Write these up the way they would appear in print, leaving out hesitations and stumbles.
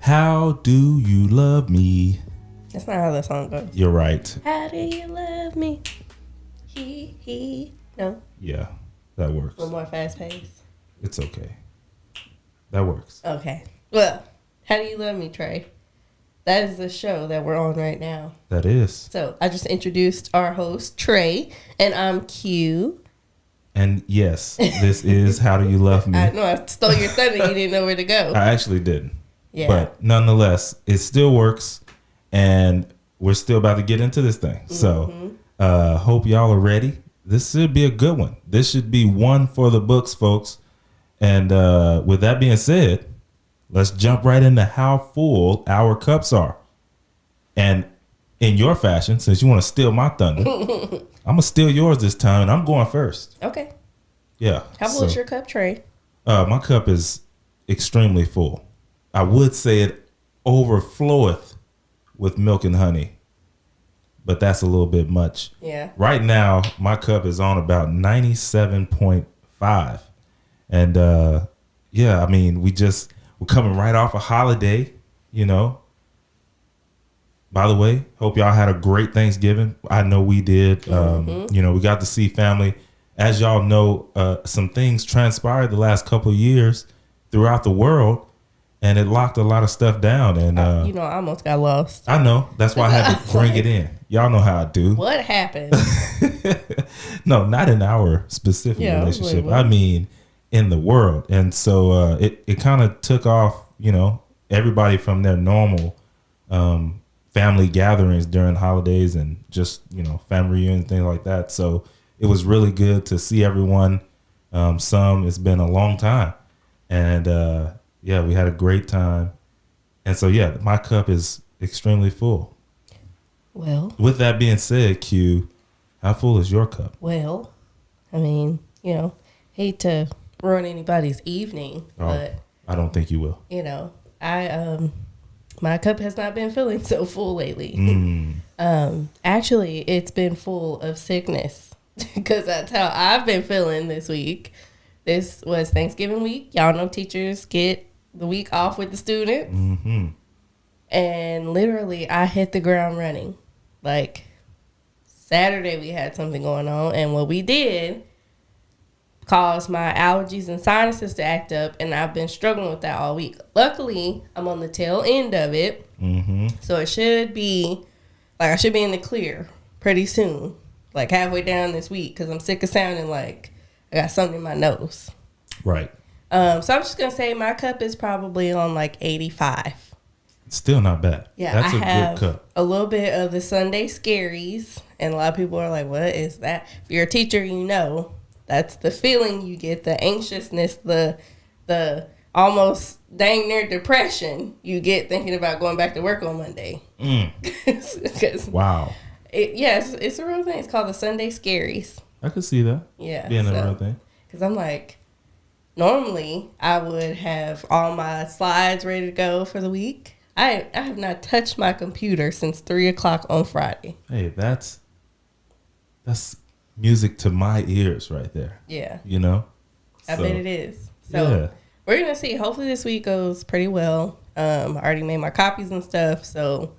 How do you love me? That's not how the song goes. You're right. How do you love me? No. Yeah, that works. A little more fast paced. It's okay. That works. Okay. Well, how do you love me, Trey? That is the show that we're on right now. That is. So I just introduced our host, Trey, and I'm Q. And yes, this is How Do You Love Me? I know I stole your thunder. You didn't know where to go. I actually didn't. Yeah. But nonetheless, it still works, and we're still about to get into this thing. So hope y'all are ready. This should be a good one. This should be one for the books, folks. And with that being said, let's jump right into how full our cups are. And in your fashion, since you want to steal my thunder, I'm going to steal yours this time, and I'm going first. Okay. Yeah. How full is your cup, Trey? My cup is extremely full. I would say it overfloweth with milk and honey, but that's a little bit much. Yeah. Right now, my cup is on about 97.5. And yeah, I mean, we're coming right off a holiday, you know. By the way, hope y'all had a great Thanksgiving. I know we did. You know, we got to see family. As y'all know, some things transpired the last couple of years throughout the world, and it locked a lot of stuff down. And you know, I almost got lost. I know. That's why I had to bring it in. Y'all know how I do. What happened? No, not in our specific relationship. I mean, in the world. And so it kind of took off, you know, everybody from their normal family gatherings during holidays and just, you know, family reunions, things like that. So it was really good to see everyone. It's been a long time. And yeah, we had a great time. And so, yeah, my cup is extremely full. Well. With that being said, Q, how full is your cup? Well, I mean, you know, hate to ruin anybody's evening, but I don't think you will. You know, my cup has not been feeling so full lately. Actually, it's been full of sickness because that's how I've been feeling this week. This was Thanksgiving week. Y'all know teachers get the week off with the students. And literally, I hit the ground running. Like, Saturday we had something going on, and what we did caused my allergies and sinuses to act up, and I've been struggling with that all week. Luckily, I'm on the tail end of it, so it should be, like, I should be in the clear pretty soon, like halfway down this week, because I'm sick of sounding like I got something in my nose. Right. So I'm just going to say my cup is probably on like 85. It's still not bad. Yeah, that's I a have good cup. A little bit of the Sunday scaries, and a lot of people are like, what is that? If you're a teacher, you know. That's the feeling you get, the anxiousness, the almost dang near depression you get thinking about going back to work on Monday. Wow. It's a real thing. It's called the Sunday scaries. I could see that. Yeah. Being a real thing. Because I'm like, normally I would have all my slides ready to go for the week. I have not touched my computer since 3:00 on Friday. Hey, that's music to my ears right there. Yeah. You know? I bet it is. So we're going to see. Hopefully this week goes pretty well. I already made my copies and stuff. So,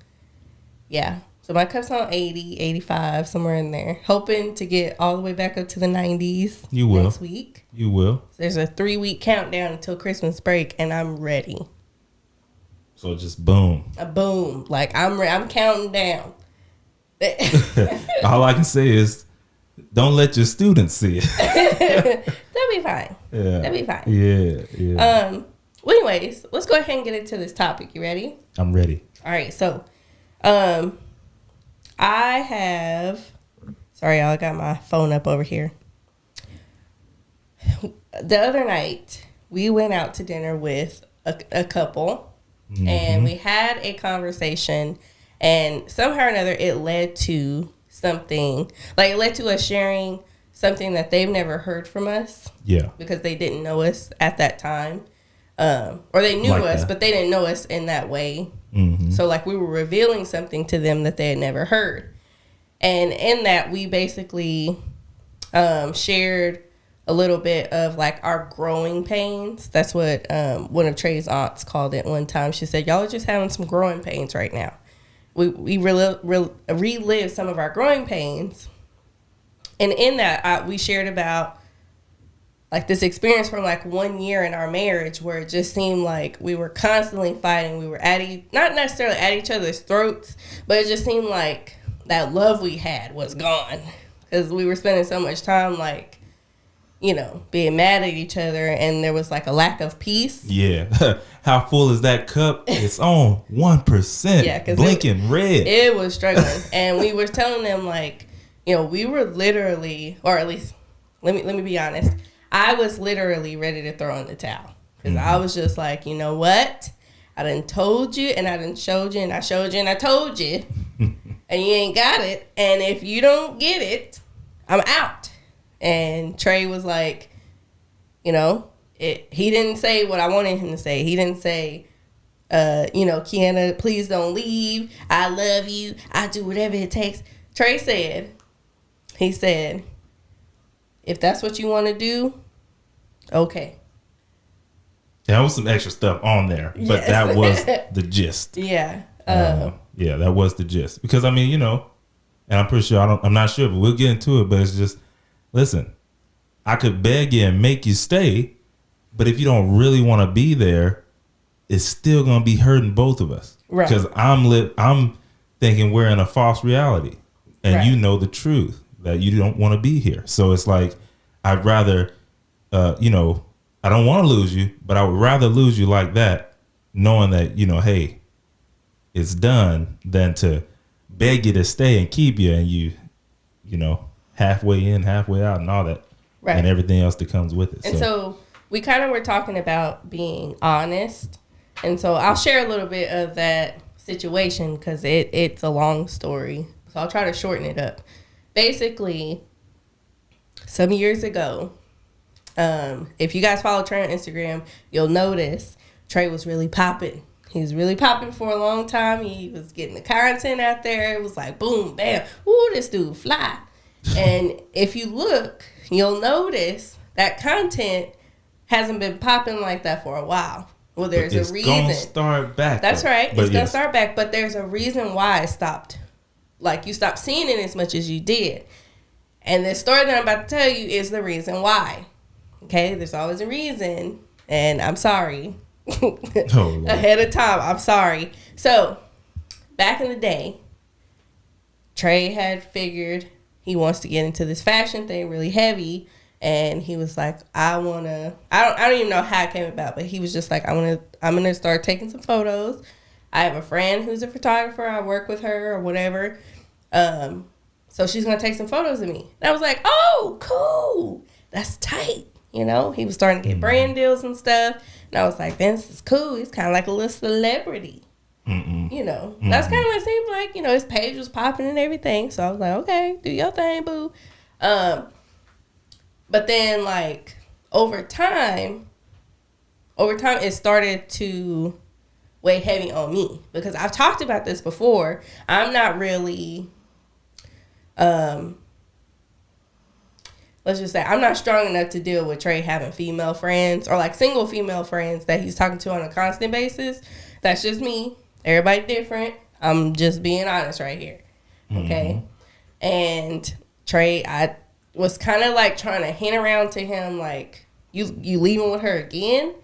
yeah. So my cup's on 80, 85, somewhere in there. Hoping to get all the way back up to the 90s next week. You will. So there's a 3-week countdown until Christmas break, and I'm ready. So just boom. A boom. Like, I'm counting down. All I can say is, don't let your students see it. That'll be fine. Yeah. That'll be fine. Yeah. Well, anyways, let's go ahead and get into this topic. You ready? I'm ready. All right. So, I have... Sorry, y'all. I got my phone up over here. The other night, we went out to dinner with a couple, and we had a conversation, and somehow or another, it led to something. Like, it led to us sharing something that they've never heard from us. Yeah. Because they didn't know us at that time. Or they knew us, but they didn't know us in that way. So, like, we were revealing something to them that they had never heard. And in that, we basically shared a little bit of like our growing pains. That's what one of Trey's aunts called it one time. She said, y'all are just having some growing pains right now. We relive some of our growing pains. And in that, we shared about like this experience from like 1 year in our marriage where it just seemed like we were constantly fighting. We were not necessarily at each other's throats, but it just seemed like that love we had was gone because we were spending so much time like, you know, being mad at each other, and there was like a lack of peace. Yeah. How full is that cup? It's on 1%. Yeah, because blinking red. It was struggling. And we were telling them like, you know, we were literally, or at least let me be honest, I was literally ready to throw in the towel. Because I was just like, you know what? I done told you, and I done showed you, and I showed you, and I told you. And you ain't got it. And if you don't get it, I'm out. And Trey was like, you know, he didn't say what I wanted him to say. He didn't say, you know, Kiana, please don't leave. I love you. I do whatever it takes. Trey said, he said, if that's what you want to do, okay. There was some extra stuff on there, but yes. That was the gist. Yeah. Yeah, that was the gist. Because, I mean, you know, and I'm pretty sure, I'm not sure, but we'll get into it, but it's just, listen, I could beg you and make you stay, but if you don't really want to be there, it's still going to be hurting both of us. Right. Because I'm thinking we're in a false reality, and right. You know the truth that you don't want to be here. So it's like, I'd rather, you know, I don't want to lose you, but I would rather lose you like that, knowing that, you know, hey, it's done, than to beg you to stay and keep you, and you know, halfway in, halfway out, and all that, right. And everything else that comes with it. And so we kind of were talking about being honest, and so I'll share a little bit of that situation because it's a long story, so I'll try to shorten it up. Basically, some years ago, if you guys follow Trey on Instagram, you'll notice Trey was really popping. He was really popping for a long time. He was getting the content out there. It was like boom, bam, ooh, this dude fly. And if you look, you'll notice that content hasn't been popping like that for a while. Well, there's a reason. It's going to start back. That's though. Right. It's going to start back. But there's a reason why it stopped. Like, you stopped seeing it as much as you did. And the story that I'm about to tell you is the reason why. Okay? There's always a reason. And I'm sorry. Ahead of time. I'm sorry. So, back in the day, Trey had figured he wants to get into this fashion thing really heavy, and he was like, I don't even know how it came about, but he was just like, I'm gonna start taking some photos. I have a friend who's a photographer. I work with her or whatever. So she's gonna take some photos of me. And I was like, oh, cool. That's tight. You know, he was starting to get brand deals and stuff. And I was like, this is cool. He's kind of like a little celebrity. You know, that's kind of what it seemed like. You know, his page was popping and everything. So I was like, okay, do your thing, boo. But then, like, over time, it started to weigh heavy on me. Because I've talked about this before. I'm not really, let's just say, I'm not strong enough to deal with Trey having female friends or, like, single female friends that he's talking to on a constant basis. That's just me. Everybody different. I'm just being honest right here. Okay? And Trey, I was kind of like trying to hint around to him, like, you leaving with her again?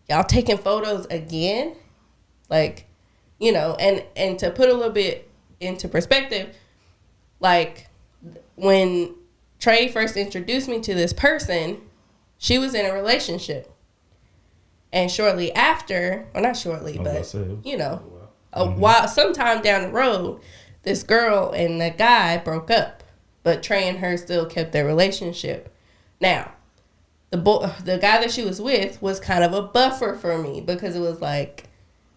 Y'all taking photos again? Like, you know, and to put a little bit into perspective, like, when Trey first introduced me to this person, she was in a relationship. And shortly after, well, not shortly, but, you know, a while, sometime down the road, this girl and the guy broke up, but Trey and her still kept their relationship. Now, the guy that she was with was kind of a buffer for me because it was like,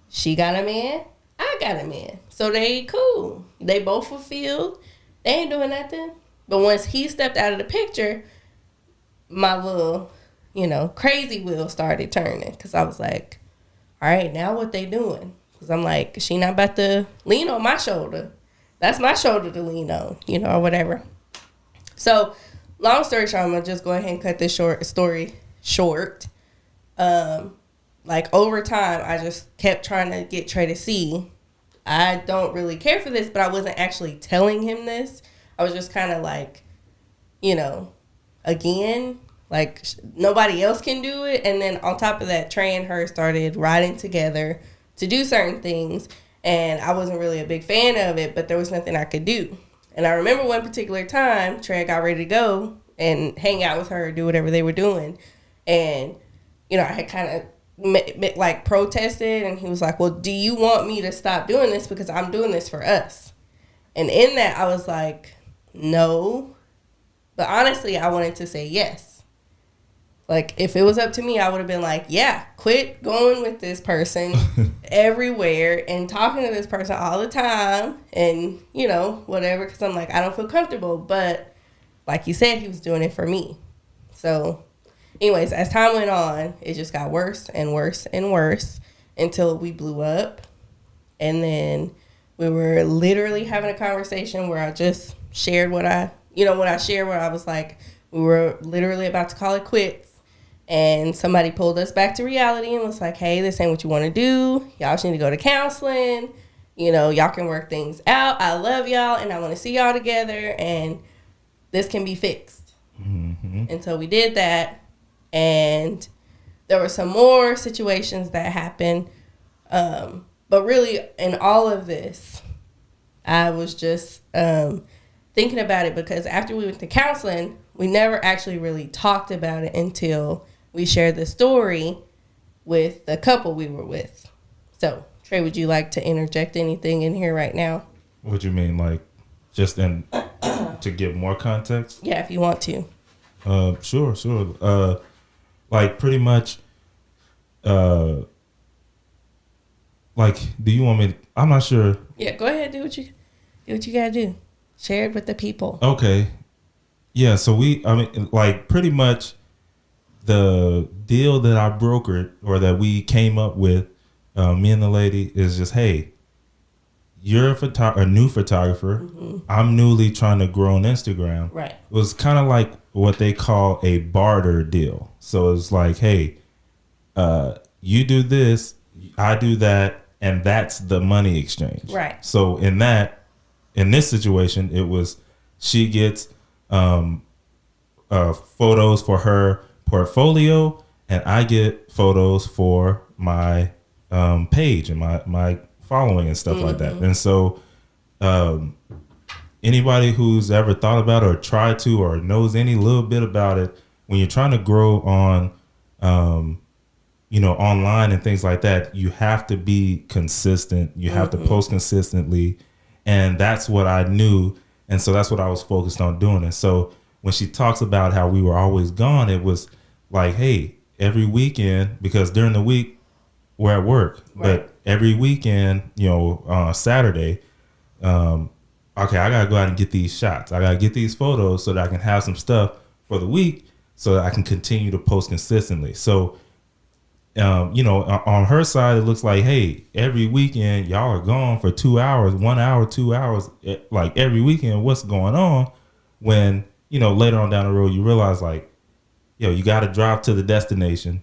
she got a man, I got a man. So they cool. They both fulfilled. They ain't doing nothing. But once he stepped out of the picture, my little, you know, crazy wheel started turning because I was like, all right, now what they doing? Because I'm like, she not about to lean on my shoulder. that's my shoulder to lean on, or whatever. So, long story short, I'm going to just go ahead and cut this story short. Like, over time, I just kept trying to get Trey to see, I don't really care for this, but I wasn't actually telling him this. I was just kind of like, again, like, nobody else can do it. And then on top of that, Trey and her started riding together to do certain things. And I wasn't really a big fan of it, but there was nothing I could do. And I remember one particular time, Trey got ready to go and hang out with her, do whatever they were doing. And, I had kind of like protested, and he was like, well, do you want me to stop doing this? Because I'm doing this for us. And in that, I was like, no. But honestly, I wanted to say yes. Like, if it was up to me, I would have been like, yeah, quit going with this person everywhere and talking to this person all the time and, whatever, because I'm like, I don't feel comfortable. But like you said, he was doing it for me. So anyways, as time went on, it just got worse and worse and worse until we blew up. And then we were literally having a conversation where I just shared what I shared, where I was like, we were literally about to call it quits. And somebody pulled us back to reality and was like, hey, this ain't what you want to do. Y'all just need to go to counseling. Y'all can work things out. I love y'all and I want to see y'all together and this can be fixed. Mm-hmm. And so we did that. And there were some more situations that happened. But really, in all of this, I was just thinking about it because after we went to counseling, we never actually really talked about it until we shared the story with the couple we were with. So, Trey, would you like to interject anything in here right now? What do you mean, like, just to give more context? Yeah, if you want to. Sure. Like, pretty much, like, do you want me to, I'm not sure. Yeah, go ahead, do what you gotta do. Share it with the people. Okay. Yeah, so pretty much the deal that I brokered or that we came up with, me and the lady, is just, hey, you're a new photographer. Mm-hmm. I'm newly trying to grow on Instagram. Right. It was kind of like what they call a barter deal. So it's like, hey, you do this, I do that, and that's the money exchange. Right. So in this situation, it was she gets photos for her portfolio, and I get photos for my page and my following and stuff like that. And so anybody who's ever thought about it or tried to or knows any little bit about it, when you're trying to grow on online and things like that, you have to be consistent. You have to post consistently. And that's what I knew. And so that's what I was focused on doing. And so when she talks about how we were always gone, it was like, hey, every weekend, because during the week we're at work, right. But every weekend, Saturday, okay, I got to go out and get these shots. I got to get these photos so that I can have some stuff for the week so that I can continue to post consistently. So, on her side, it looks like, hey, every weekend y'all are gone for 2 hours, 1 hour, 2 hours, like every weekend. What's going on? When, later on down the road, you realize like, you got to drive to the destination.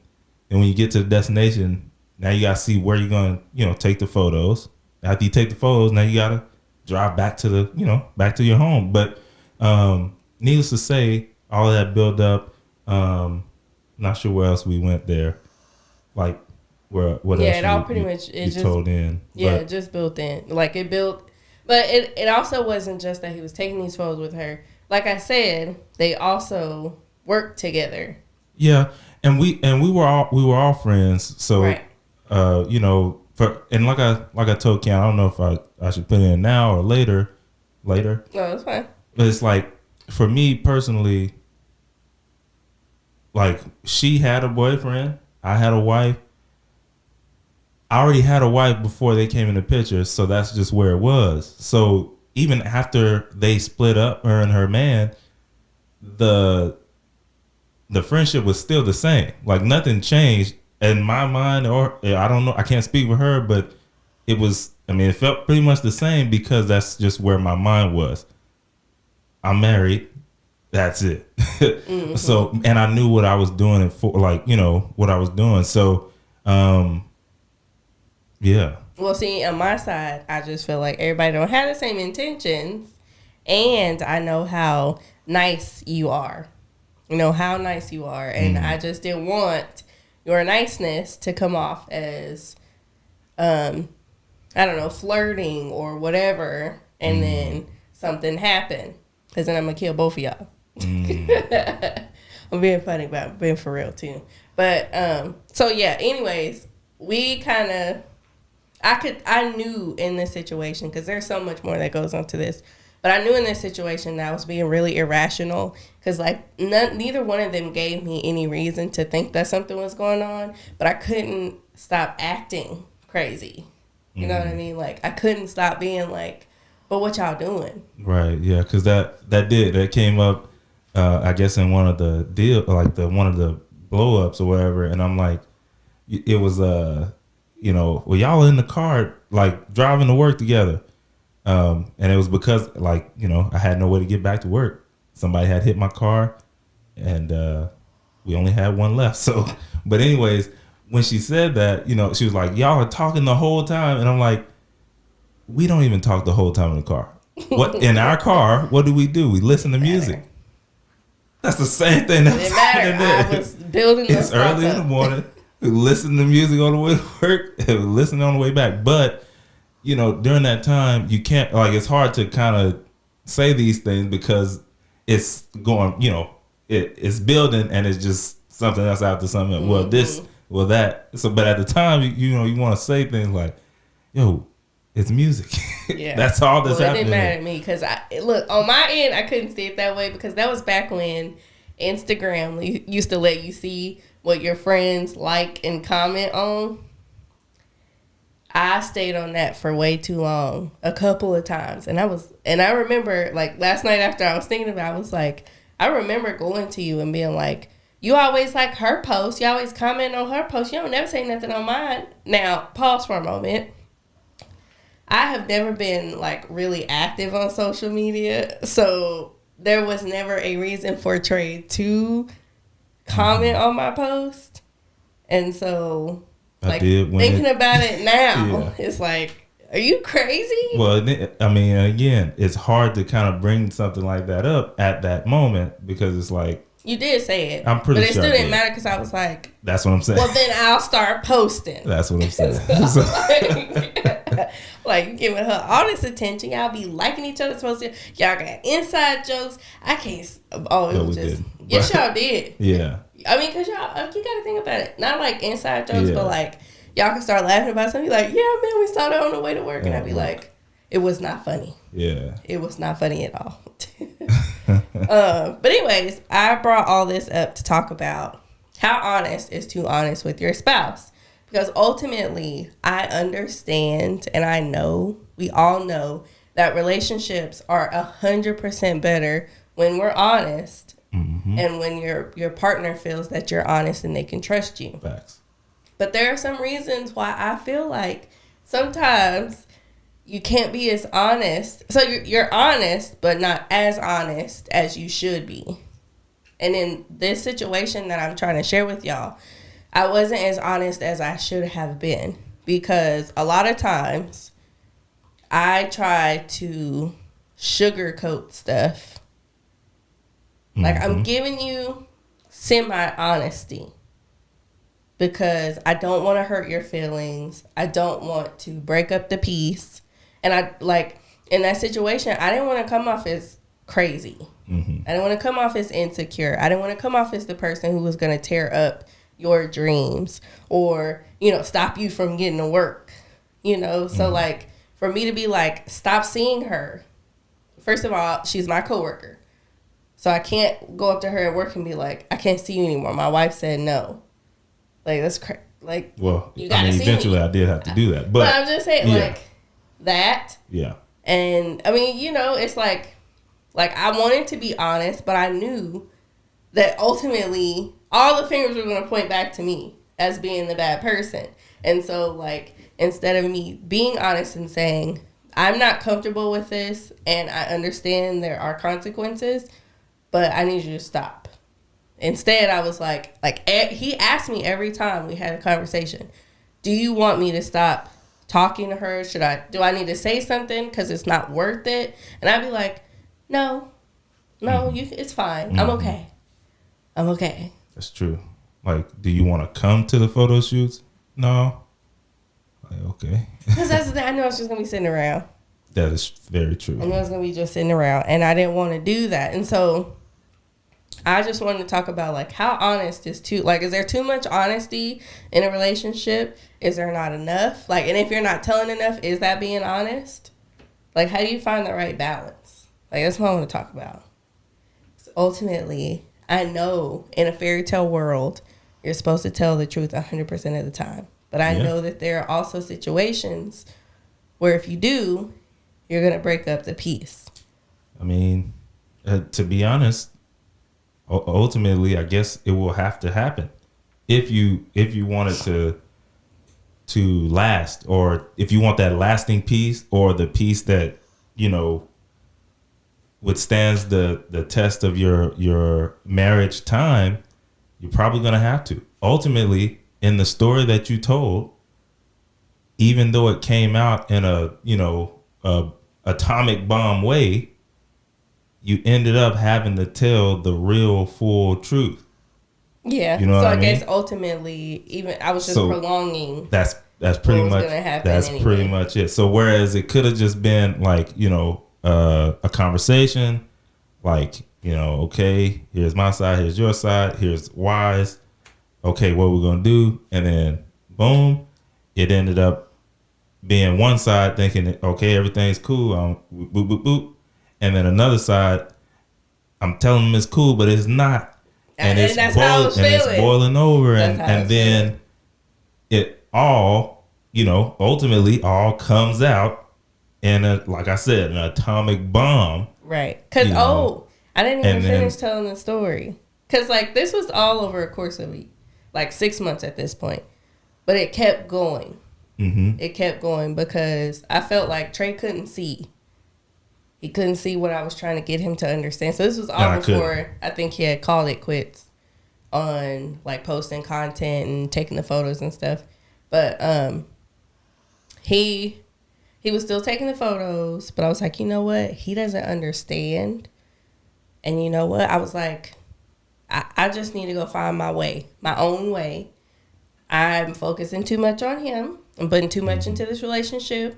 And when you get to the destination, now you got to see where you're going to, take the photos. After you take the photos, now you got to drive back to back to your home. But needless to say, all of that build up, not sure where else we went there. Like what else? Yeah, it all pretty much it just told in. Yeah, it just built in. Like it built, but it also wasn't just that he was taking these photos with her. Like I said, they also worked together. Yeah, and we were all friends. So, right. And like I told Ken, I don't know if I should put it in now or later. No, that's fine. But it's like, for me personally, like, she had a boyfriend. I had a wife. I already had a wife before they came in the picture, so that's just where it was. So even after they split up, her and her man, the friendship was still the same. Like, nothing changed in my mind, or I don't know. I can't speak for her, but it was I mean, it felt pretty much the same because that's just where my mind was. I'm married. That's it. Mm-hmm. So, and I knew what I was doing it for, like, you know, what I was doing. So, yeah. Well, see, on my side, I just feel like everybody don't have the same intentions. And I know how nice you are. You know how nice you are. And I just didn't want your niceness to come off as, I don't know, flirting or whatever. And then something happened. Because then I'm going to kill both of y'all. I'm being funny, but I'm being for real, too. But, so, yeah, anyways, we kind of, I knew in this situation, because there's so much more that goes into this. But I knew in this situation that I was being really irrational because, like, neither one of them gave me any reason to think that something was going on. But I couldn't stop acting crazy. You know what I mean? Like, I couldn't stop being like, but what y'all doing? Right, yeah, because that came up, I guess, in one of the one of the blow-ups or whatever. And I'm like, it was, you know, well, y'all in the car, like, driving to work together. And it was because, like, you know, I had no way to get back to work. Somebody had hit my car, and we only had one left. So, but anyways, when she said that, you know, she was like, y'all are talking the whole time. And I'm like, we don't even talk the whole time in the car. What in our car, what do? We listen to music. That's the same thing that's happening there. I was building it's early in the morning. We listen to music on the way to work and listen on the way back. But you know, during that time, you can't, like, it's hard to kind of say these things because it's going, you know, it's building and it's just something else after something else. Well, this, well, that. So, but at the time, you know, you want to say things like, yo, it's music. Yeah. That's all that's happening. It didn't matter to me because, look, on my end, I couldn't see it that way because that was back when Instagram used to let you see what your friends like and comment on. I stayed on that for way too long, a couple of times. And I remember, like, last night after I was thinking about it, I was like, I remember going to you and being like, you always like her post. You always comment on her post. You don't never say nothing on mine. Now, pause for a moment. I have never been, like, really active on social media. So there was never a reason for Trey to comment on my post. And so, like, thinking about it now, it's like, are you crazy? Well, I mean, again, it's hard to kind of bring something like that up at that moment because it's like, you did say it. I'm pretty sure. But it still didn't matter because I was like, that's what I'm saying. Well, then I'll start posting. That's what I'm saying. Like, you giving her all this attention. Y'all be liking each other's posts. Y'all got inside jokes. I can't. Oh, it was just. Yes, y'all did. Yeah. I mean, because y'all, you got to think about it. Not like inside jokes, but like, y'all can start laughing about something. Like, yeah, man, we saw that on the way to work. And I'd be like, it was not funny. Yeah. It was not funny at all. But anyways, I brought all this up to talk about how honest is too honest with your spouse. Because ultimately, I understand and I know, we all know, that relationships are 100% better when we're honest. Mm-hmm. And when your partner feels that you're honest and they can trust you. Facts. But there are some reasons why I feel like sometimes you can't be as honest. So you're honest, but not as honest as you should be. And in this situation that I'm trying to share with y'all, I wasn't as honest as I should have been. Because a lot of times I try to sugarcoat stuff. Like, I'm giving you semi-honesty because I don't want to hurt your feelings. I don't want to break up the peace. And I, like, in that situation, I didn't want to come off as crazy. Mm-hmm. I didn't want to come off as insecure. I didn't want to come off as the person who was going to tear up your dreams or, you know, stop you from getting to work, you know? So, like, for me to be like, stop seeing her. First of all, she's my coworker. So I can't go up to her at work and be like, I can't see you anymore. My wife said no. Like, that's crazy. Like, well, you gotta see eventually me. I did have to do that. But I'm just saying, like, that. Yeah. And, I mean, you know, it's like I wanted to be honest, but I knew that ultimately all the fingers were going to point back to me. as being the bad person. And so, like, instead of me being honest and saying, I'm not comfortable with this and I understand there are consequences, but I need you to stop. Instead, I was like he asked me every time we had a conversation, do you want me to stop talking to her? Do I need to say something because it's not worth it? And I'd be like, no, it's fine. I'm okay. That's true. Like, do you want to come to the photo shoots? No. Like, okay. Because I knew I was just going to be sitting around. That is very true. I knew I was going to be just sitting around, and I didn't want to do that. And so I just wanted to talk about, like, how honest is is there too much honesty in a relationship? Is there not enough? Like, and if you're not telling enough, is that being honest? Like, how do you find the right balance? Like, that's what I want to talk about. So ultimately, I know in a fairy tale world, you're supposed to tell the truth 100% of the time. But I know that there are also situations where if you do, you're going to break up the peace. I mean, to be honest, ultimately, I guess it will have to happen if you want it to last, or if you want that lasting peace, or the peace that, you know, withstands the test of your marriage time. You're probably going to have to. Ultimately, in the story that you told, even though it came out in a atomic bomb way, you ended up having to tell the real full truth. Yeah. You know so what I mean? Guess ultimately, even I was just prolonging. That's pretty much pretty much it. So whereas it could have just been like, you know, a conversation, like, you know, okay, here's my side, here's your side, here's Y's. Okay, what we're gonna do, and then boom, it ended up being one side thinking, okay, everything's cool, boop boop boop, and then another side, I'm telling them it's cool, but it's not, and it's boiling over, and then it all, you know, ultimately all comes out in like I said, an atomic bomb. Right. Because I didn't even finish telling the story. Because like this was all over a course of like 6 months at this point, but it kept going. Mm-hmm. It kept going because I felt like Trey couldn't see. He couldn't see what I was trying to get him to understand. So this was all before I think he had called it quits on like posting content and taking the photos and stuff. But he was still taking the photos, but I was like, you know what? He doesn't understand. And you know what? I was like, I just need to go find my way, my own way. I'm focusing too much on him. I'm putting too much into this relationship.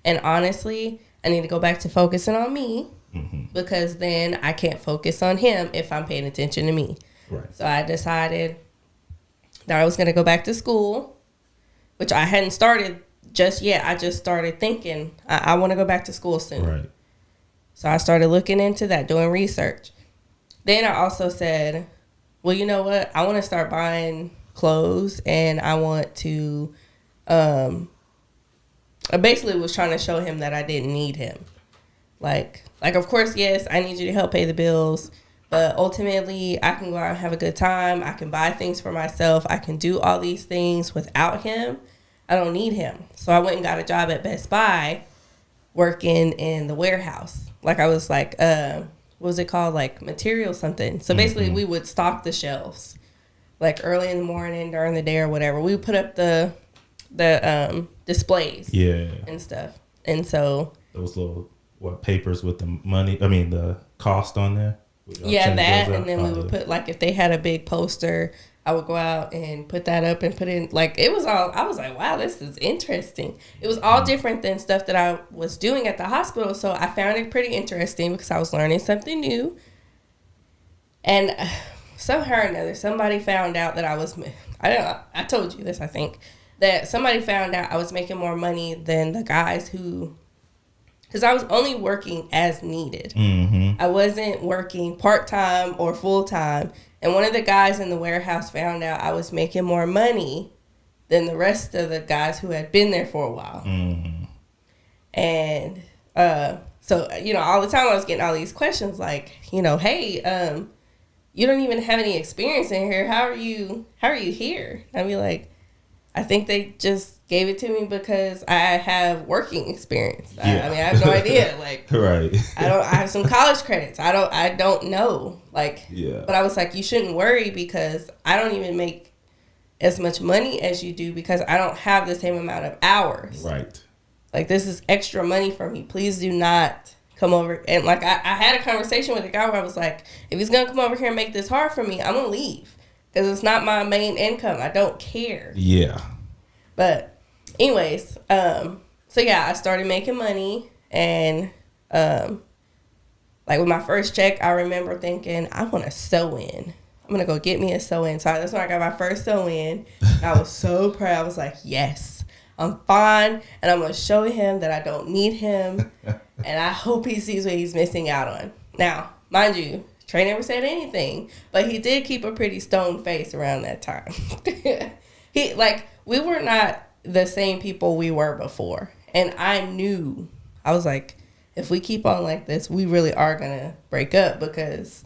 And honestly, I need to go back to focusing on me, because then I can't focus on him if I'm paying attention to me. Right. So I decided that I was going to go back to school, which I hadn't started just yet. I just started thinking I want to go back to school soon. Right. So I started looking into that, doing research. Then I also said, well, you know what? I want to start buying clothes, and I want to, I basically was trying to show him that I didn't need him. Like, of course, yes, I need you to help pay the bills, but ultimately I can go out and have a good time. I can buy things for myself. I can do all these things without him. I don't need him. So I went and got a job at Best Buy working in the warehouse. Like I was like, what was it called? Like material something. So basically we would stock the shelves like early in the morning, during the day or whatever. We would put up the displays and stuff. And so those little papers with the money, I mean the cost on there. Yeah, that, and then we would put, like, if they had a big poster, I would go out and put that up and put in, like, it was all, I was like, wow, this is interesting. It was all different than stuff that I was doing at the hospital, so I found it pretty interesting because I was learning something new. And somehow or another, somebody found out that I told you this, I think, that somebody found out I was making more money than the guys who, because I was only working as needed. I wasn't working part-time or full-time. And one of the guys in the warehouse found out I was making more money than the rest of the guys who had been there for a while. And so, you know, all the time I was getting all these questions like, you know, hey, you don't even have any experience in here. How are you here? I'd be like, I think they just gave it to me because I have working experience. Yeah. I mean, I have no idea. Like, right. I have some college credits. I don't know. Like, yeah. But I was like, you shouldn't worry because I don't even make as much money as you do because I don't have the same amount of hours. Right. Like, this is extra money for me. Please do not come over. And like, I had a conversation with a guy where I was like, if he's going to come over here and make this hard for me, I'm going to leave. Because it's not my main income. I don't care. Yeah. But anyways, so yeah, I started making money. And like with my first check, I remember thinking, I want to sew in. I'm going to go get me a sew in. So that's when I got my first sew in. And I was so proud. I was like, yes, I'm fine. And I'm going to show him that I don't need him. And I hope he sees what he's missing out on. Now, mind you, Trey never said anything, but he did keep a pretty stone face around that time. We were not the same people we were before. And I knew, I was like, if we keep on like this, we really are going to break up because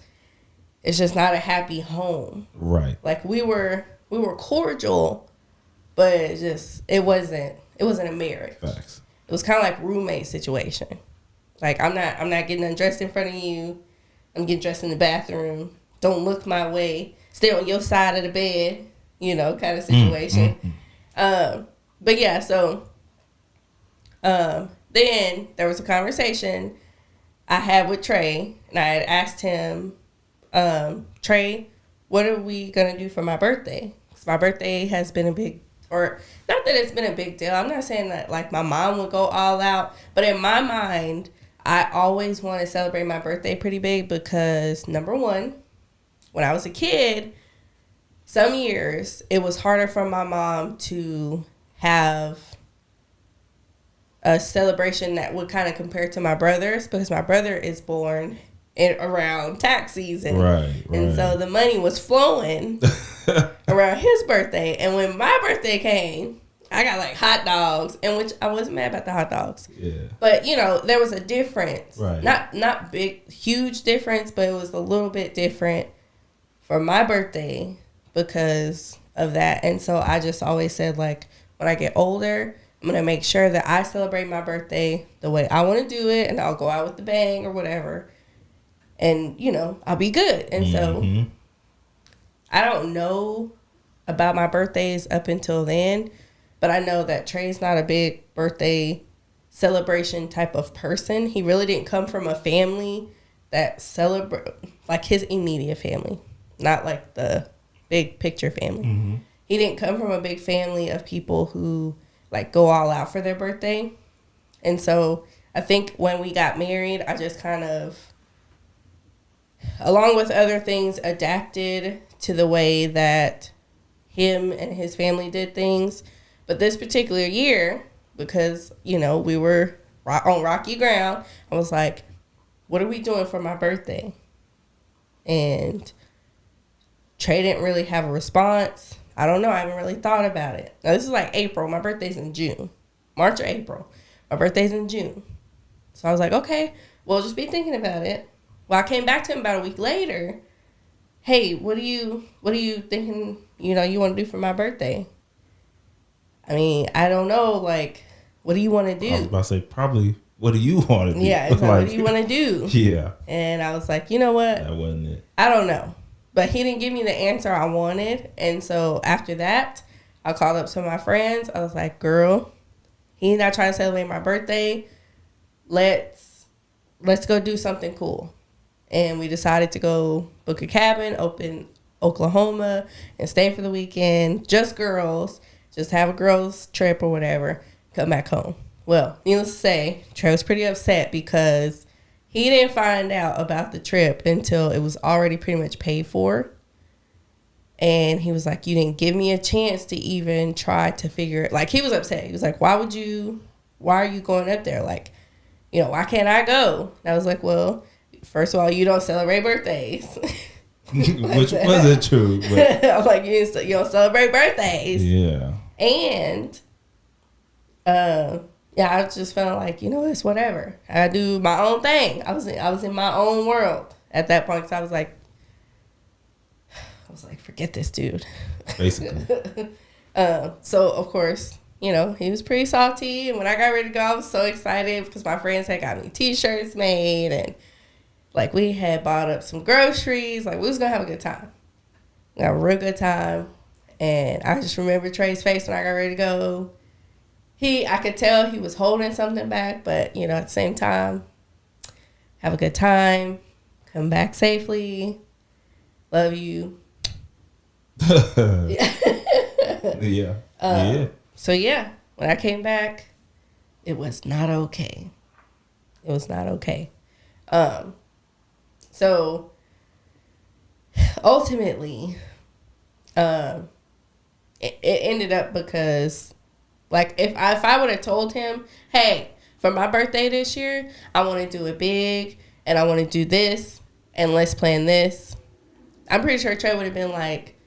it's just not a happy home. Right. Like we were cordial, but it wasn't a marriage. Facts. It was kind of like roommate situation. Like I'm not getting undressed in front of you. I'm getting dressed in the bathroom. Don't look my way. Stay on your side of the bed, kind of situation. But yeah, so then there was a conversation I had with Trey, and I had asked him, Trey, what are we going to do for my birthday? Because my birthday has been not that it's been a big deal. I'm not saying that like my mom would go all out, but in my mind, I always want to celebrate my birthday pretty big because number one, when I was a kid, some years it was harder for my mom to have a celebration that would kind of compare to my brother's because my brother is born around tax season. Right. And so the money was flowing around his birthday. And when my birthday came, I got like hot dogs, and which I wasn't mad about the hot dogs. Yeah. But, there was a difference. Right. Not big, huge difference, but it was a little bit different for my birthday because of that. And so I just always said, like, when I get older, I'm going to make sure that I celebrate my birthday the way I want to do it, and I'll go out with the bang or whatever. And, I'll be good. And so I don't know about my birthdays up until then, but I know that Trey's not a big birthday celebration type of person. He really didn't come from a family that celebrate, like his immediate family, not like the big picture family. Mm-hmm. He didn't come from a big family of people who like go all out for their birthday. And so I think when we got married, I just kind of, along with other things, adapted to the way that him and his family did things. But this particular year, because, we were on rocky ground, I was like, what are we doing for my birthday? And Trey didn't really have a response. I don't know. I haven't really thought about it. Now, this is like April. My birthday's in June. March or April. My birthday's in June. So I was like, okay, well, just be thinking about it. Well, I came back to him about a week later. Hey, what are you thinking, you want to do for my birthday? I mean, I don't know, like, what do you want to do? I was about to say, probably, what do you want to do? Yeah, it's like, what do you want to do? Yeah. And I was like, you know what? That wasn't it. I don't know. But he didn't give me the answer I wanted. And so after that, I called up some of my friends. I was like, girl, he's not trying to celebrate my birthday. Let's go do something cool. And we decided to go book a cabin up in Oklahoma and stay for the weekend. Just girls. Just have a girls trip or whatever. Come back home. Well, needless to say, Trey was pretty upset because he didn't find out about the trip until it was already pretty much paid for. And he was like, you didn't give me a chance to even try to figure it. Like, he was upset. He was like, why are you going up there? Like, why can't I go? And I was like, well, first of all, you don't celebrate birthdays. Which wasn't true. But I'm like, you don't celebrate birthdays. Yeah. And, I just felt like, it's whatever. I do my own thing. I was in my own world at that point. So I was like, was like, forget this dude. Basically. So, of course, you know, he was pretty salty. And when I got ready to go, I was so excited because my friends had got me T-shirts made. And, like, we had bought up some groceries. Like, we was going to have a good time. We got a real good time. And I just remember Trey's face when I got ready to go. I could tell he was holding something back. But, you know, at the same time, have a good time. Come back safely. Love you. Yeah. So, yeah, when I came back, it was not okay. It was not okay. So, ultimately, it ended up because, like, if I would have told him, hey, for my birthday this year, I want to do it big, and I want to do this, and let's plan this, I'm pretty sure Trey would have been like,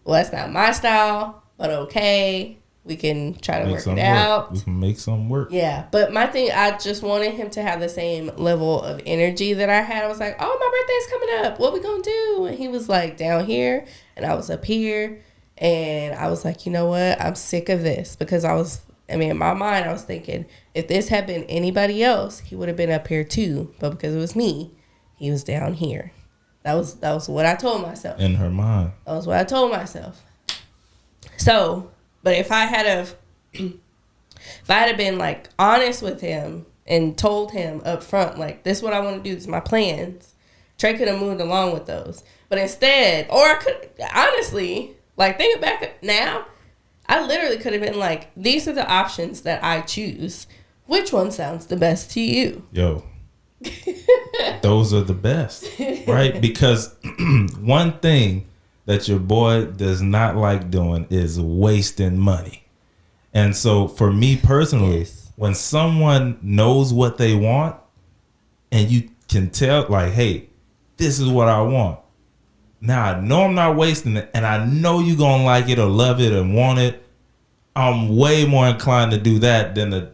well, that's not my style, but okay. We can try to work it out. We can make something work. Yeah. But my thing, I just wanted him to have the same level of energy that I had. I was like, oh, my birthday's coming up. What we going to do? And he was like down here and I was up here. And I was like, you know what? I'm sick of this. Because in my mind, I was thinking, if this had been anybody else, he would have been up here too. But because it was me, he was down here. That was what I told myself. In her mind. That was what I told myself. So, but if I had been like honest with him and told him up front, like, this is what I want to do, this is my plans, Trey could have moved along with those. But instead, or I could, honestly, like, think back now, I literally could have been like, these are the options that I choose. Which one sounds the best to you? Yo. Those are the best, right? Because one thing that your boy does not like doing is wasting money. And so for me personally, yes, when someone knows what they want and you can tell, like, hey, this is what I want. Now I know I'm not wasting it and I know you're going to like it or love it and want it. I'm way more inclined to do that than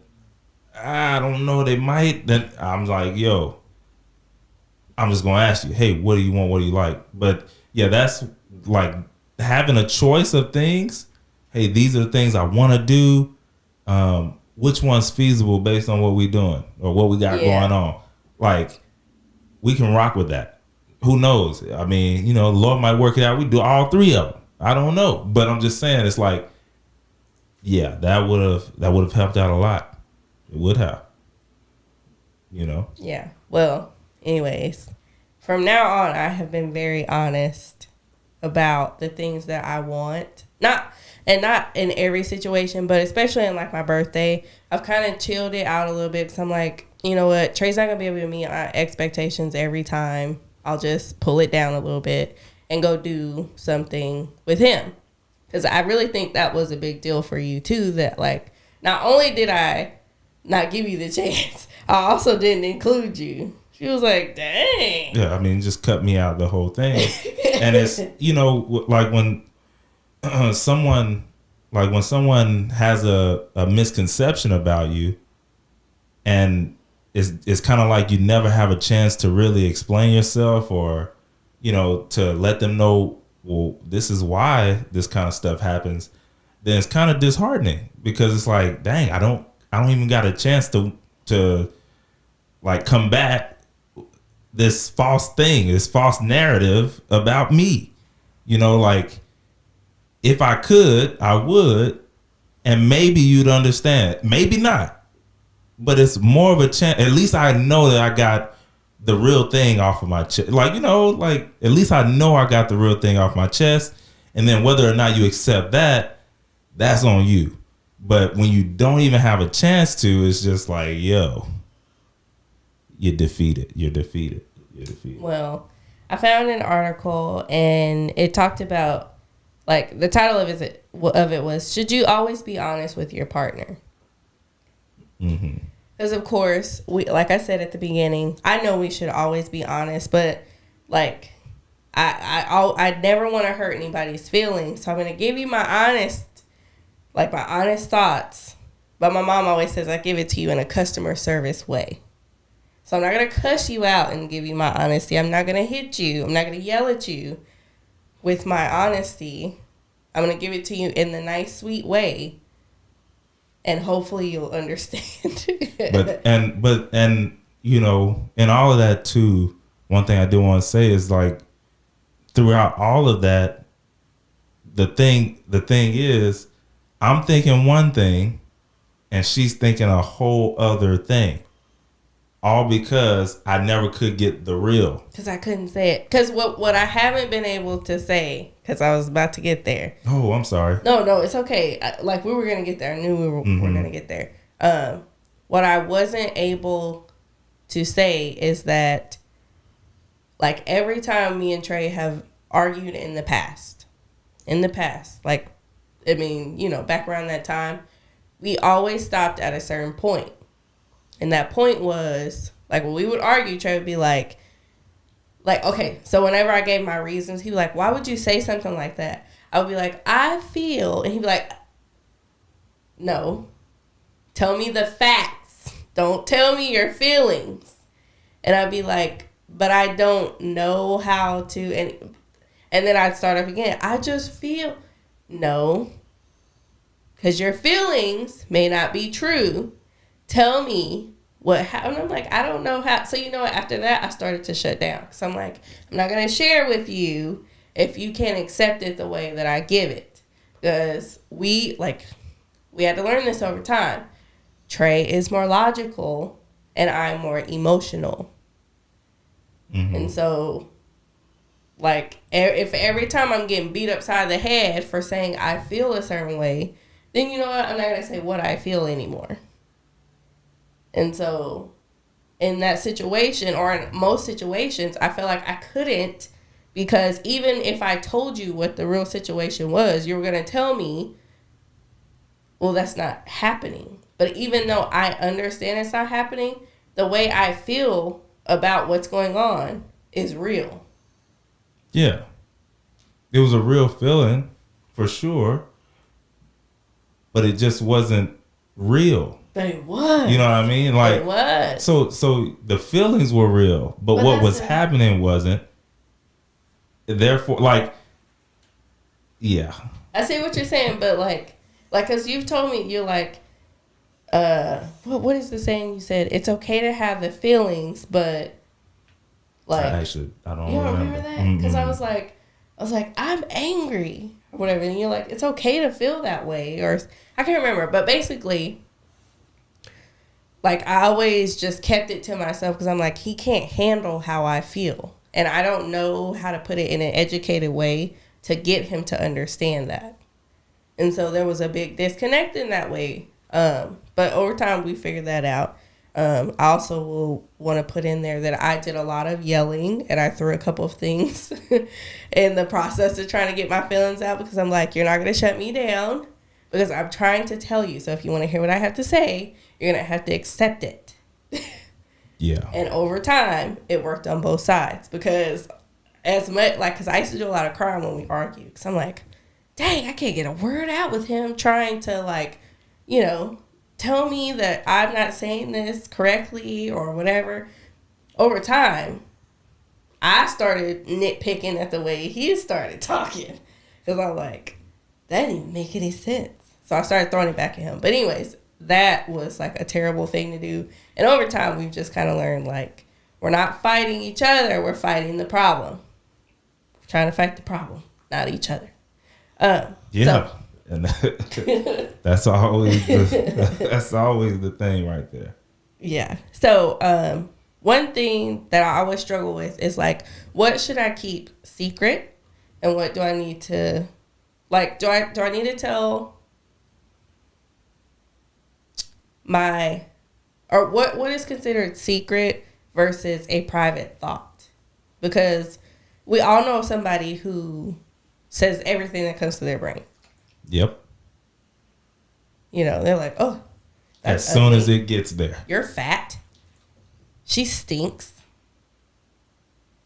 I don't know, they might. Then I'm like, yo, I'm just going to ask you, hey, what do you want? What do you like? But yeah, that's like having a choice of things. Hey, these are the things I want to do. Which one's feasible based on what we're doing or what we got going on? Like, we can rock with that. Who knows? I mean, you know, the Lord might work it out. We do all three of them. I don't know. But I'm just saying, it's like, yeah, that would have helped out a lot. It would have, you know? Yeah. Well, anyways, from now on, I have been very honest about the things that I want. Not in every situation, but especially in, like, my birthday. I've kind of chilled it out a little bit because I'm like, you know what? Trey's not going to be able to meet my expectations every time. I'll just pull it down a little bit and go do something with him. Because I really think that was a big deal for you, too, that, like, not only did I not give you the chance, I also didn't include you. She was like, dang. Yeah, I mean, just cut me out the whole thing. And it's, you know, like when someone has a misconception about you and it's kind of like you never have a chance to really explain yourself or, you know, to let them know, well, this is why this kind of stuff happens, then it's kind of disheartening because it's like, dang, I don't even got a chance to like combat this false thing, this false narrative about me. You know, like, if I could, I would, and maybe you'd understand. Maybe not. But it's more of a chance. At least I know that I got the real thing off of my chest. Like, you know, like, at least I know I got the real thing off my chest. And then whether or not you accept that, that's on you. But when you don't even have a chance to, it's just like, yo, you're defeated. You're defeated. You're defeated. Well, I found an article and it talked about, like, the title of it was, should you always be honest with your partner? Mm-hmm. Because, of course, like I said at the beginning, I know we should always be honest, but, like, I never want to hurt anybody's feelings. So I'm going to give you my honest thoughts. But my mom always says I give it to you in a customer service way. So I'm not going to cuss you out and give you my honesty. I'm not going to hit you. I'm not going to yell at you. with my honesty, I'm going to give it to you in the nice, sweet way. And hopefully you'll understand. but you know, and all of that too, one thing I do want to say is like throughout all of that, the thing is I'm thinking one thing and she's thinking a whole other thing. All because I never could get the real. Because I couldn't say it. Because what I haven't been able to say, because I was about to get there. Oh, I'm sorry. No, it's okay. Like, we were going to get there. I knew we were going to get there. What I wasn't able to say is that, like, every time me and Trey have argued in the past, like, I mean, you know, back around that time, we always stopped at a certain point. And that point was, like, when we would argue, Trey would be like, okay, so whenever I gave my reasons, he'd be like, why would you say something like that? I would be like, I feel, and he'd be like, no, tell me the facts. Don't tell me your feelings. And I'd be like, but I don't know how to, and then I'd start up again. I just feel, no, because your feelings may not be true. Tell me what happened. I'm like, I don't know how. So, you know what? After that, I started to shut down. So I'm like, I'm not going to share with you if you can't accept it the way that I give it. Because we had to learn this over time. Trey is more logical and I'm more emotional. Mm-hmm. And so, like, if every time I'm getting beat upside the head for saying I feel a certain way, then you know what? I'm not going to say what I feel anymore. And so in that situation, or in most situations, I felt like I couldn't, because even if I told you what the real situation was, you were going to tell me, well, that's not happening. But even though I understand it's not happening, the way I feel about what's going on is real. Yeah. It was a real feeling, for sure. But it just wasn't real. But it was. You know what I mean? Like, it was. So the feelings were real, but what was happening wasn't. Therefore, like, yeah. I see what you're saying, but like, cause you've told me, you're like, what is the saying you said? It's okay to have the feelings, but like, I don't remember that? Because I was like, I'm angry or whatever, and you're like, it's okay to feel that way, or I can't remember, but basically, like, I always just kept it to myself because I'm like, he can't handle how I feel. And I don't know how to put it in an educated way to get him to understand that. And so there was a big disconnect in that way. But over time, we figured that out. I also will want to put in there that I did a lot of yelling and I threw a couple of things in the process of trying to get my feelings out, because I'm like, you're not going to shut me down because I'm trying to tell you. So if you want to hear what I have to say, you're going to have to accept it. Yeah. And over time, it worked on both sides, because because I used to do a lot of crying when we argued, because I'm like, dang, I can't get a word out with him trying to, like, you know, tell me that I'm not saying this correctly or whatever. Over time, I started nitpicking at the way he started talking, because I'm like, that didn't even make any sense. So I started throwing it back at him. But anyways, that was like a terrible thing to do. And over time, we've just kind of learned, like, we're not fighting each other. We're fighting the problem. We're trying to fight the problem, not each other. Yeah. So. And that's always the thing right there. Yeah. So one thing that I always struggle with is, like, what should I keep secret, and what do I need to, like, do I need to tell or what is considered secret versus a private thought? Because we all know somebody who says everything that comes to their brain. Yep. You know, they're like, oh, as soon as it gets there, you're fat. She stinks.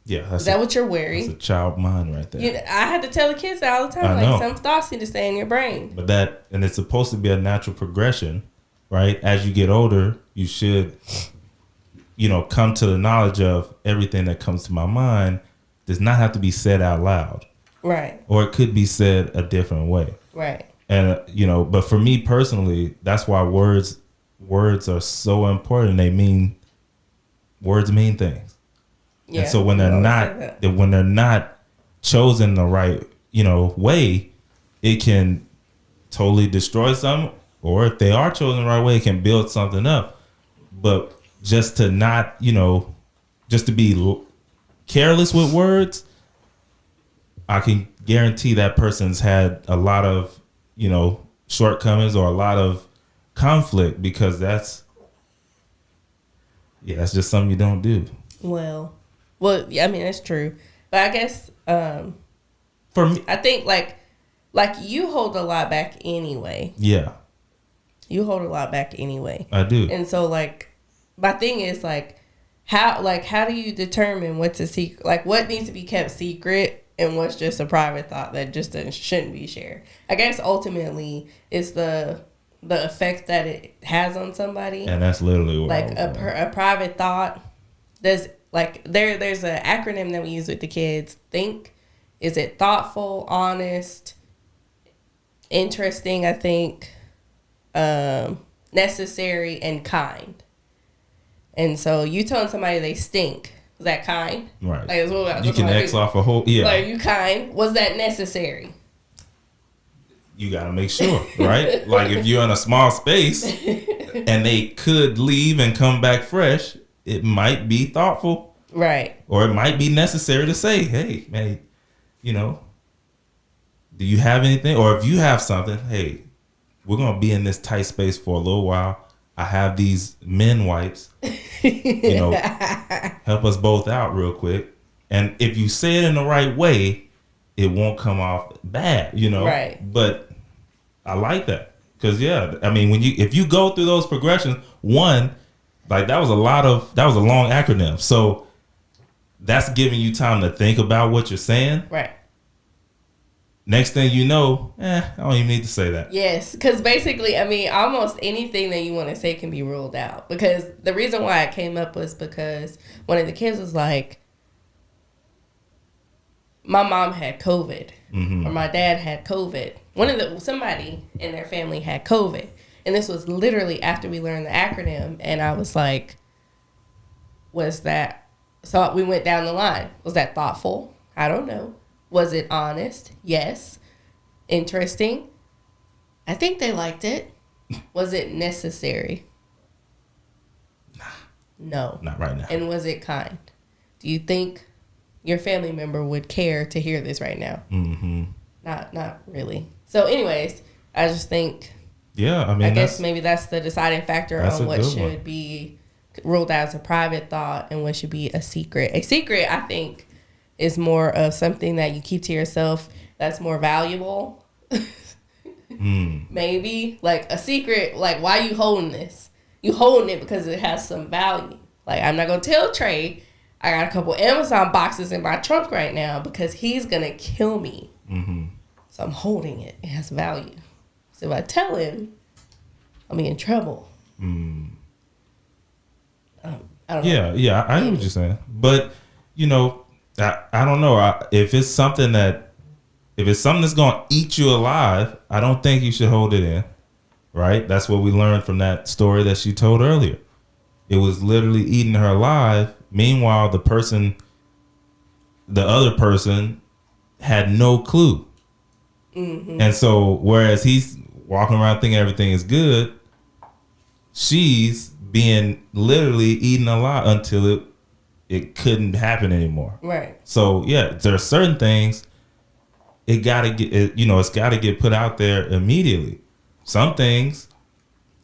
Yeah. Is that what you're wearing? That's a child mind right there. I had to tell the kids that all the time. Like, some thoughts need to stay in your brain. But and it's supposed to be a natural progression, right? As you get older, you should, you know, come to the knowledge of everything that comes to my mind does not have to be said out loud. Right. Or it could be said a different way. Right. And, but for me personally, that's why words are so important. Words mean things. Yeah, and so when they're not chosen the right, way, it can totally destroy something. Or if they are chosen the right way, it can build something up. But just to not, just to be careless with words, I can guarantee that person's had a lot of, shortcomings or a lot of conflict, because that's just something you don't do. Well, yeah, I mean, that's true. But I guess for me, I think like you hold a lot back anyway. Yeah. You hold a lot back anyway. I do. And so my thing is how do you determine what's a secret? Like, what needs to be kept secret and what's just a private thought that just shouldn't be shared? I guess ultimately it's the effect that it has on somebody. And that's literally what a private thought. There's an acronym that we use with the kids. Think. Is it thoughtful, honest, interesting, I think, necessary, and kind. And so you telling somebody they stink, is that kind? Right. You can X off a whole, yeah. Like, you kind? Was that necessary? You got to make sure, right? Like, if you're in a small space and they could leave and come back fresh, it might be thoughtful. Right. Or it might be necessary to say, hey, man, do you have anything? Or if you have something, hey, we're going to be in this tight space for a little while. I have these men wipes, help us both out real quick. And if you say it in the right way, it won't come off bad, Right. But I like that. Cause I mean, if you go through those progressions, that was a long acronym. So that's giving you time to think about what you're saying. Right. Next thing you know, I don't even need to say that. Yes, because basically, I mean, almost anything that you want to say can be ruled out. Because the reason why I came up was because one of the kids was like, my mom had COVID, or my dad had COVID. Somebody in their family had COVID. And this was literally after we learned the acronym. And I was like, was that, so we went down the line. Was that thoughtful? I don't know. Was it honest? Yes. Interesting? I think they liked it. Was it necessary? Nah. No. Not right now. And was it kind? Do you think your family member would care to hear this right now? Mm-hmm. Not really. So anyways, I just think... Yeah, I mean... I guess maybe that's the deciding factor on what should be ruled out as a private thought and what should be a secret. A secret, I think... is more of something that you keep to yourself that's more valuable. Maybe. Like a secret, like, why you holding this? You holding it because it has some value. Like, I'm not going to tell Trey I got a couple Amazon boxes in my trunk right now because he's going to kill me. Mm-hmm. So I'm holding it. It has value. So if I tell him, I'll be in trouble. I don't know. Yeah, I know what you're saying. But, I don't know. If it's something that's going to eat you alive, I don't think you should hold it in. Right? That's what we learned from that story that she told earlier. It was literally eating her alive. Meanwhile, the other person had no clue. Mm-hmm. And so, whereas he's walking around thinking everything is good, she's being literally eaten alive until it couldn't happen anymore. Right. So there are certain things it's got to get put out there immediately. Some things,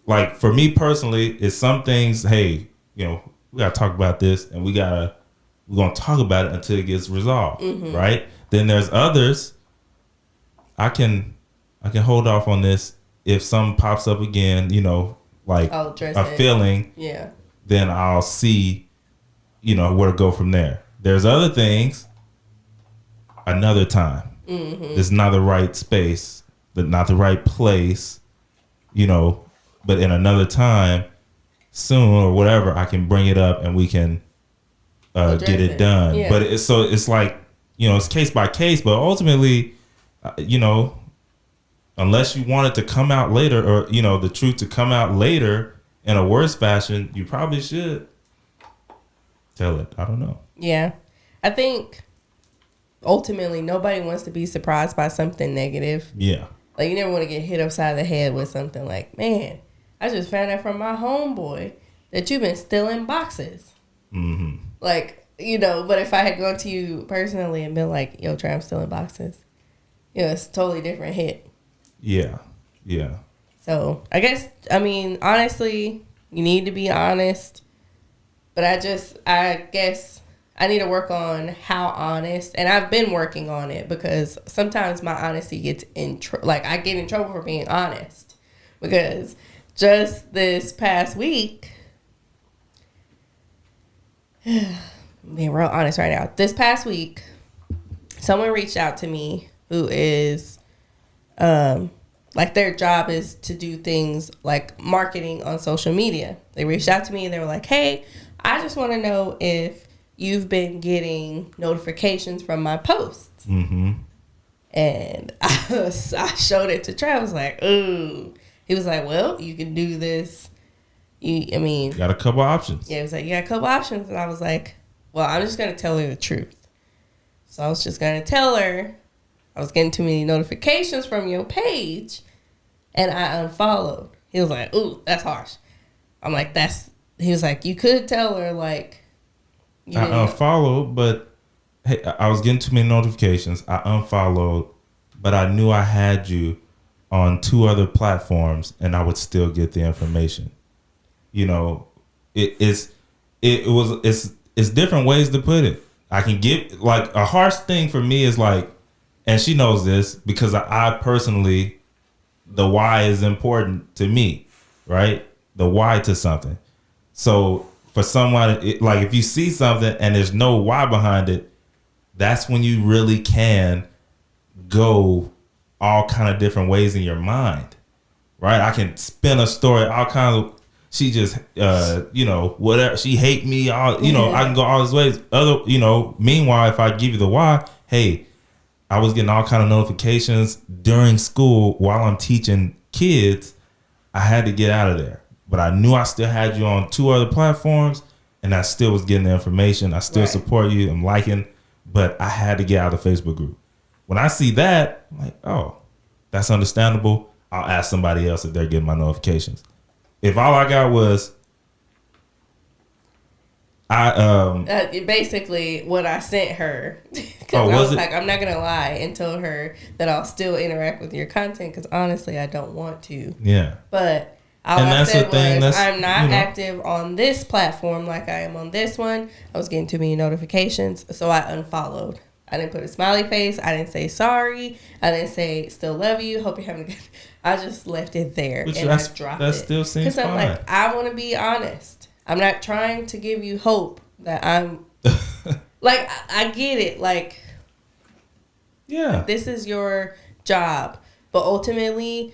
like for me personally, it's some things. Hey, we gotta talk about this, and we're gonna talk about it until it gets resolved. Mm-hmm. Right. Then there's others. I can hold off on this if something pops up again. Like a feeling. Yeah. Then I'll see. Where to go from there. There's other things. Another time. Mm-hmm. It's not the right space, but not the right place. But in another time, soon or whatever, I can bring it up and we can get it done. Yeah. But it's like it's case by case, but ultimately, unless you want it to come out later, or the truth to come out later in a worse fashion, you probably should tell it. I don't know. Yeah, I think ultimately nobody wants to be surprised by something negative. Yeah, like you never want to get hit upside the head with something like, man, I just found out from my homeboy that you've been stealing boxes. Mm-hmm. Like, but if I had gone to you personally and been like, yo, Trey, I'm stealing boxes, it's a totally different hit. Yeah. Yeah. So I guess, honestly, you need to be honest, but I guess I need to work on how honest, and I've been working on it, because sometimes my honesty gets I get in trouble for being honest, because just this past week, being real honest right now, this past week, someone reached out to me who is, their job is to do things like marketing on social media. They reached out to me and they were like, hey, I just want to know if you've been getting notifications from my posts. Mm-hmm. And I showed it to Trey. I was like, ooh. He was like, well, you can do this. You got a couple options. Yeah, he was like, you got a couple options. And I was like, well, I'm just going to tell her the truth. So I was just going to tell her I was getting too many notifications from your page, and I unfollowed. He was like, ooh, that's harsh. I'm like, he was like, you could tell her, like, I unfollowed, but hey, I was getting too many notifications. I unfollowed, but I knew I had you on 2 other platforms, and I would still get the information. It's different ways to put it. I can get, like, a harsh thing for me is like, and she knows this because I personally, the why is important to me, right? The why to something. So for someone, if you see something and there's no why behind it, that's when you really can go all kind of different ways in your mind, right? I can spin a story, all kinds of, she just, whatever, she hate me, all, I can go all these ways. Meanwhile, if I give you the why, hey, I was getting all kind of notifications during school while I'm teaching kids. I had to get out of there, but I knew I still had you on 2 other platforms, and I still was getting the information. I still support you. I'm liking, but I had to get out of the Facebook group. When I see that, I'm like, oh, that's understandable. I'll ask somebody else if they're getting my notifications. If all I got was, basically what I sent her, because I was like, I'm not gonna lie, and told her that I'll still interact with your content, because honestly I don't want to. Yeah. But all I said was, I'm not active on this platform like I am on this one. I was getting too many notifications, so I unfollowed. I didn't put a smiley face. I didn't say sorry. I didn't say still love you. Hope you're having a good. I just left it there, and I dropped it. That still seems fine. Because I'm like, I want to be honest. I'm not trying to give you hope that I'm like, I get it. Like, yeah, this is your job, but ultimately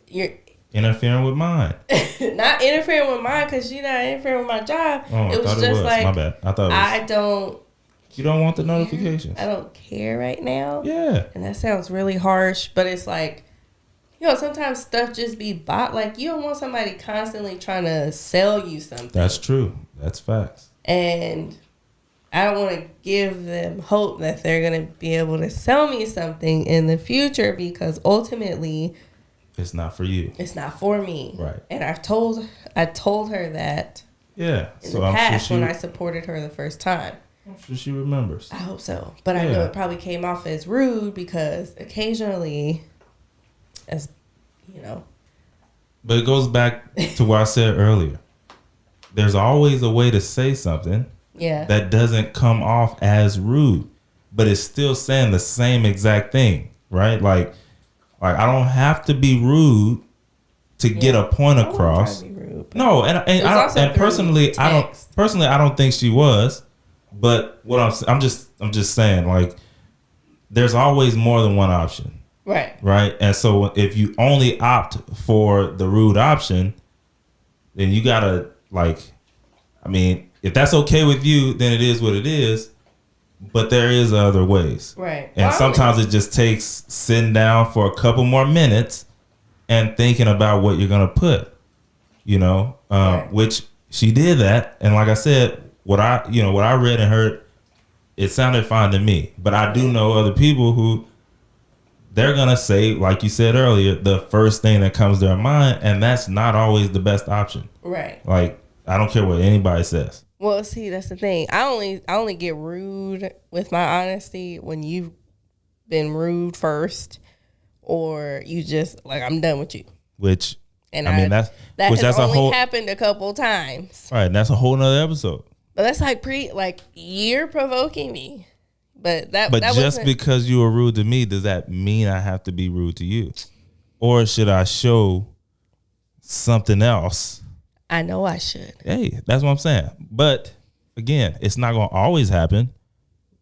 you're interfering with mine. Not interfering with mine, because you're not interfering with my job. Oh, it was just like, my bad. I thought you don't want the notifications. I don't care right now. Yeah. And that sounds really harsh, but it's like, sometimes stuff just be bought. Like, you don't want somebody constantly trying to sell you something. That's true. That's facts. And I don't want to give them hope that they're going to be able to sell me something in the future, because ultimately it's not for you. It's not for me. Right. And I told her that. Yeah. In the past, when I supported her the first time. I'm sure she remembers. I hope so. But I know it probably came off as rude, because occasionally, as but it goes back to what I said earlier. There's always a way to say something that doesn't come off as rude, but it's still saying the same exact thing, right? Like I don't have to be rude to get a point across. No, and personally, I don't think she was. But what I'm just saying, like, there's always more than one option. Right. And so if you only opt for the rude option, then you gotta, like, if that's okay with you, then it is what it is. but there is other ways. Right. And sometimes it just takes sitting down for a couple more minutes and thinking about what you're going to put, right. Which she did that. And like I said, what I read and heard, it sounded fine to me. But I do know other people who they're going to say, like you said earlier, the first thing that comes to their mind. And that's not always the best option. Right. Like, I don't care what anybody says. Well, see, that's the thing. I only get rude with my honesty when you've been rude first, or you just like, I'm done with you. Which, and I mean, that has only happened a couple times. Right, and that's a whole nother episode. But that's like you're provoking me. But that just wasn't, because you were rude to me, does that mean I have to be rude to you, or should I show something else? I know I should. Hey, that's what I'm saying. But again, it's not going to always happen.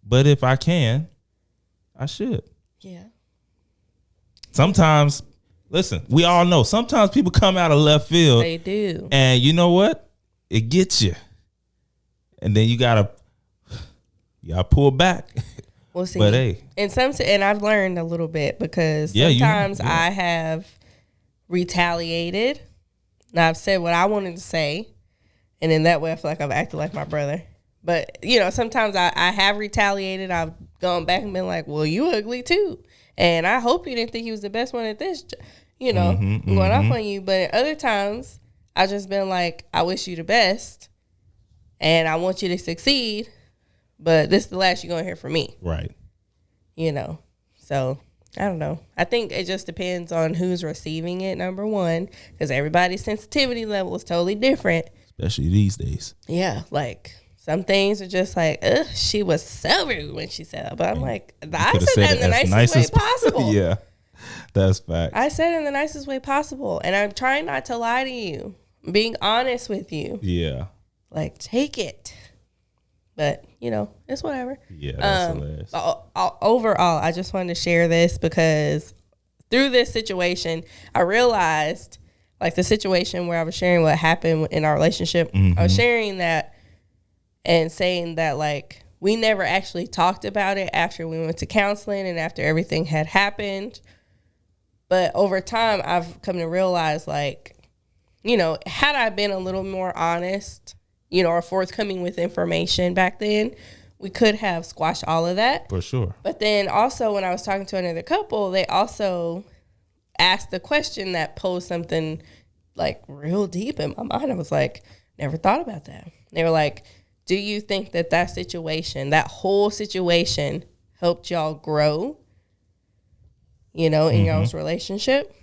But if I can, I should. Yeah. Sometimes, listen, we all know sometimes people come out of left field. They do. And you know what? It gets you. And then you gotta pull back. We'll see. But hey. And I've learned a little bit because sometimes I have retaliated. Now, I've said what I wanted to say, and in that way, I feel like I've acted like my brother. But, sometimes I have retaliated. I've gone back and been like, well, you ugly, too. And I hope you didn't think he was the best one at this, going off on you. But other times, I've just been like, I wish you the best, and I want you to succeed, but this is the last you're going to hear from me. Right. So... I don't know. I think it just depends on who's receiving it, number one, because everybody's sensitivity level is totally different. Especially these days. Yeah, like some things are just like, ugh, she was so rude when she said that. But I'm like, I said that in the nicest way possible. Yeah, that's fact. I said it in the nicest way possible. And I'm trying not to lie to you. I'm being honest with you. Yeah. Like, take it. But, it's whatever. Yeah, that's hilarious. Overall, I just wanted to share this because through this situation, I realized, like the situation where I was sharing what happened in our relationship, I was sharing that and saying that, like, we never actually talked about it after we went to counseling and after everything had happened. But over time, I've come to realize, like, had I been a little more honest, or forthcoming with information back then, we could have squashed all of that. For sure. But then also when I was talking to another couple, they also asked a question that posed something like real deep in my mind. I was like, never thought about that. They were like, do you think that situation, that whole situation helped y'all grow, in y'all's relationship?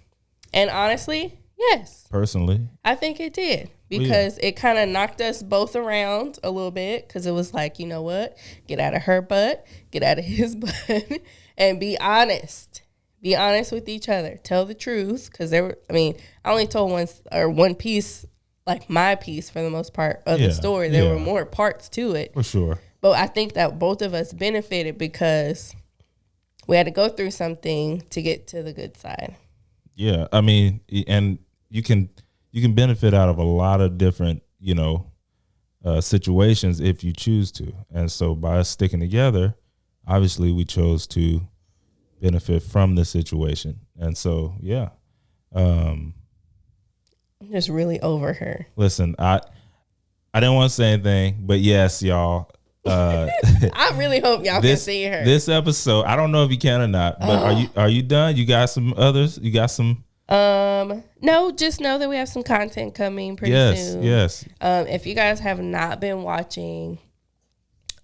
And honestly, yes. Personally, I think it did. Because it kind of knocked us both around a little bit. Because it was like, you know what? Get out of her butt. Get out of his butt. And be honest. Be honest with each other. Tell the truth. Because I only told one piece, like my piece for the most part of the story. There were more parts to it. For sure. But I think that both of us benefited because we had to go through something to get to the good side. Yeah. And you can benefit out of a lot of different, situations if you choose to. And so by us sticking together, obviously we chose to benefit from the situation. And so, yeah. I'm just really over her. Listen, I didn't want to say anything, but yes, y'all. I really hope y'all can see her. This episode, I don't know if you can or not, but are you done? You got some others? You got some? No, just know that we have some content coming pretty soon. Yes. If you guys have not been watching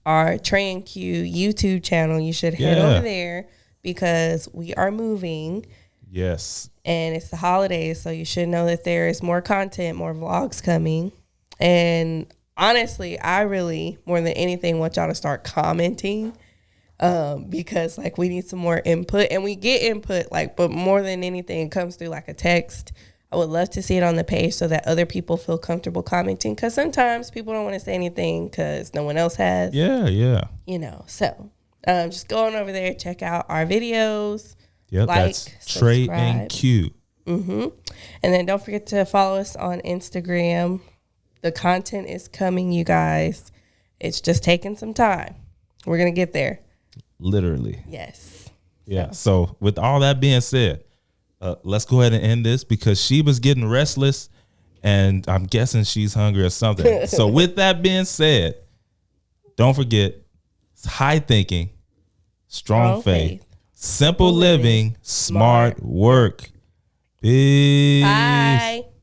our Trey and Q YouTube channel, you should head over there because we are moving. Yes. And it's the holidays, so you should know that there is more content, more vlogs coming. And honestly, I really, more than anything, want y'all to start commenting. Because like we need some more input and we get input, but more than anything, it comes through like a text. I would love to see it on the page so that other people feel comfortable commenting. Cause sometimes people don't want to say anything cause no one else has. Yeah. So, just go on over there, check out our videos. Yep. That's Trey and Q. And then don't forget to follow us on Instagram. The content is coming, you guys. It's just taking some time. We're going to get there. Literally. Yes. Yeah. So with all that being said, let's go ahead and end this because Sheba's getting restless and I'm guessing she's hungry or something. So with that being said, don't forget, it's high thinking, strong faith, simple living, smart work. Peace. Bye.